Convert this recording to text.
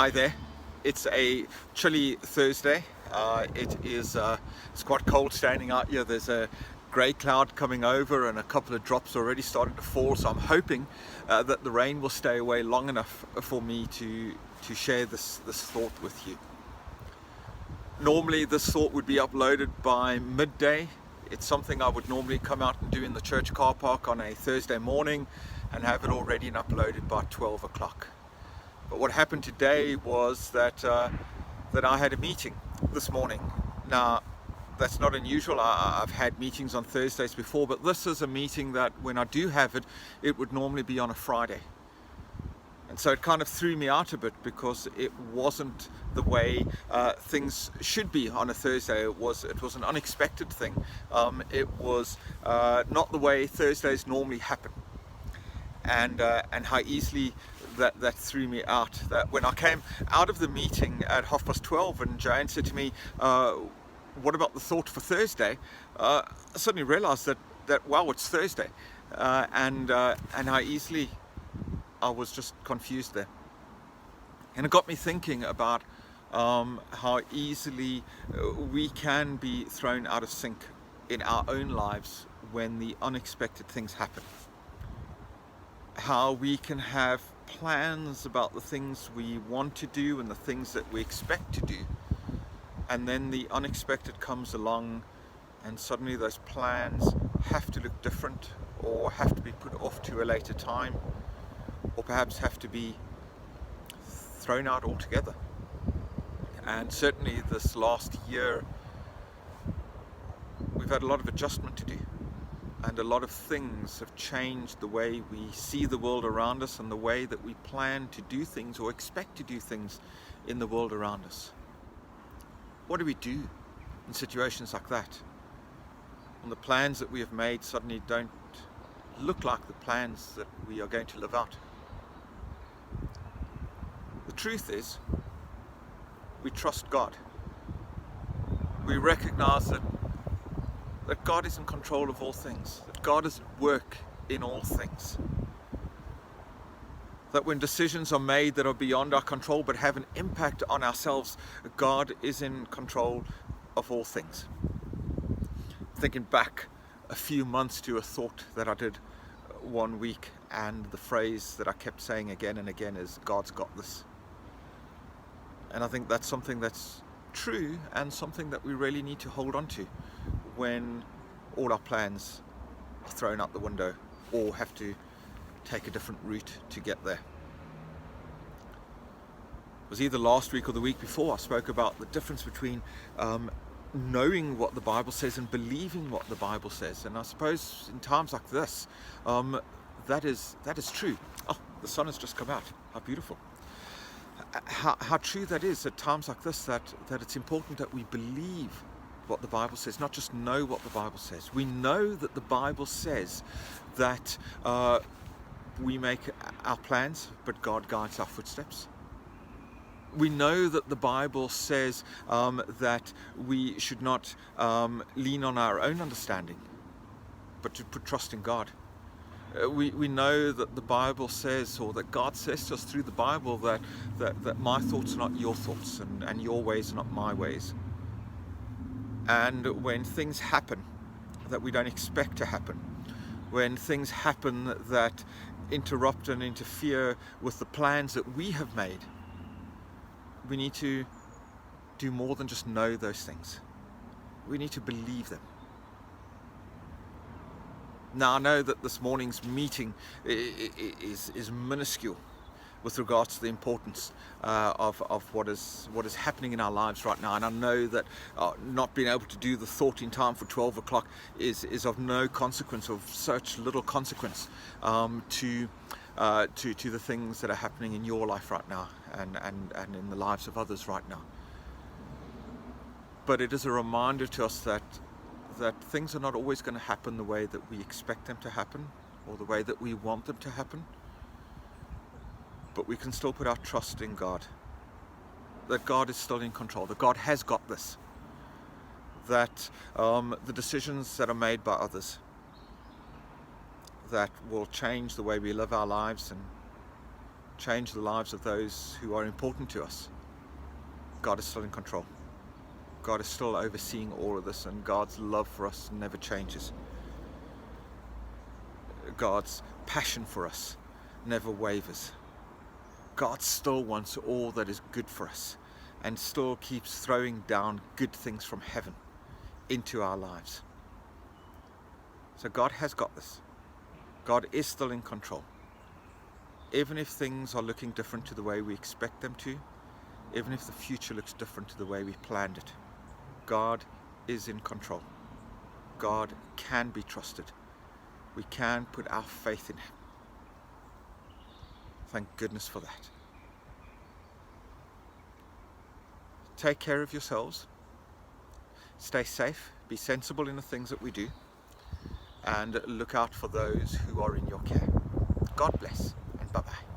Hi there. It's a chilly Thursday. It's quite cold standing out here. There's a grey cloud coming over and a couple of drops already starting to fall. So I'm hoping that the rain will stay away long enough for me to share this thought with you. Normally this thought would be uploaded by midday. It's something I would normally come out and do in the church car park on a Thursday morning and have it all ready and uploaded by 12 o'clock. But what happened today was that I had a meeting this morning. Now, that's not unusual. I've had meetings on Thursdays before, but this is a meeting that when I do have it, it would normally be on a Friday. And so it kind of threw me out a bit because it wasn't the way things should be on a Thursday. It was an unexpected thing. It was not the way Thursdays normally happen. And how easily that threw me out. That when I came out of the meeting at 12:30 and Joanne said to me, what about the thought for Thursday? I suddenly realized that wow, it's Thursday. And how easily I was just confused there. And it got me thinking about how easily we can be thrown out of sync in our own lives when the unexpected things happen. How we can have plans about the things we want to do and the things that we expect to do, and then the unexpected comes along and suddenly those plans have to look different, or have to be put off to a later time, or perhaps have to be thrown out altogether. And certainly this last year we've had a lot of adjustment to do. And a lot of things have changed the way we see the world around us and the way that we plan to do things or expect to do things in the world around us. What do we do in situations like that? When the plans that we have made suddenly don't look like the plans that we are going to live out. The truth is, we trust God. We recognize that God is in control of all things, that God is at work in all things. That when decisions are made that are beyond our control but have an impact on ourselves, God is in control of all things. Thinking back a few months to a thought that I did one week, and the phrase that I kept saying again and again is, God's got this. And I think that's something that's true and something that we really need to hold on to when all our plans are thrown out the window or have to take a different route to get there. It was either last week or the week before I spoke about the difference between knowing what the Bible says and believing what the Bible says. And I suppose in times like this, that is true. Oh, the sun has just come out. How beautiful. How true that is at times like this, that it's important that we believe what the Bible says, not just know what the Bible says. We know that the Bible says that we make our plans, but God guides our footsteps. We know that the Bible says that we should not lean on our own understanding, but to put trust in God. We know that the Bible says, or that God says to us through the Bible, that my thoughts are not your thoughts and your ways are not my ways. And when things happen that we don't expect to happen, when things happen that interrupt and interfere with the plans that we have made, we need to do more than just know those things. We need to believe them. Now, I know that this morning's meeting is minuscule with regards to the importance of what is happening in our lives right now. And I know that not being able to do the thought in time for 12 o'clock is of no consequence, of such little consequence to the things that are happening in your life right now and in the lives of others right now. But it is a reminder to us that things are not always going to happen the way that we expect them to happen or the way that we want them to happen. But we can still put our trust in God, that God is still in control, that God has got this, that the decisions that are made by others that will change the way we live our lives and change the lives of those who are important to us, God is still in control. God is still overseeing all of this, and God's love for us never changes. God's passion for us never wavers. God still wants all that is good for us and still keeps throwing down good things from heaven into our lives. So God has got this. God is still in control. Even if things are looking different to the way we expect them to, even if the future looks different to the way we planned it, God is in control. God can be trusted. We can put our faith in Him. Thank goodness for that. Take care of yourselves. Stay safe. Be sensible in the things that we do. And look out for those who are in your care. God bless, and bye-bye.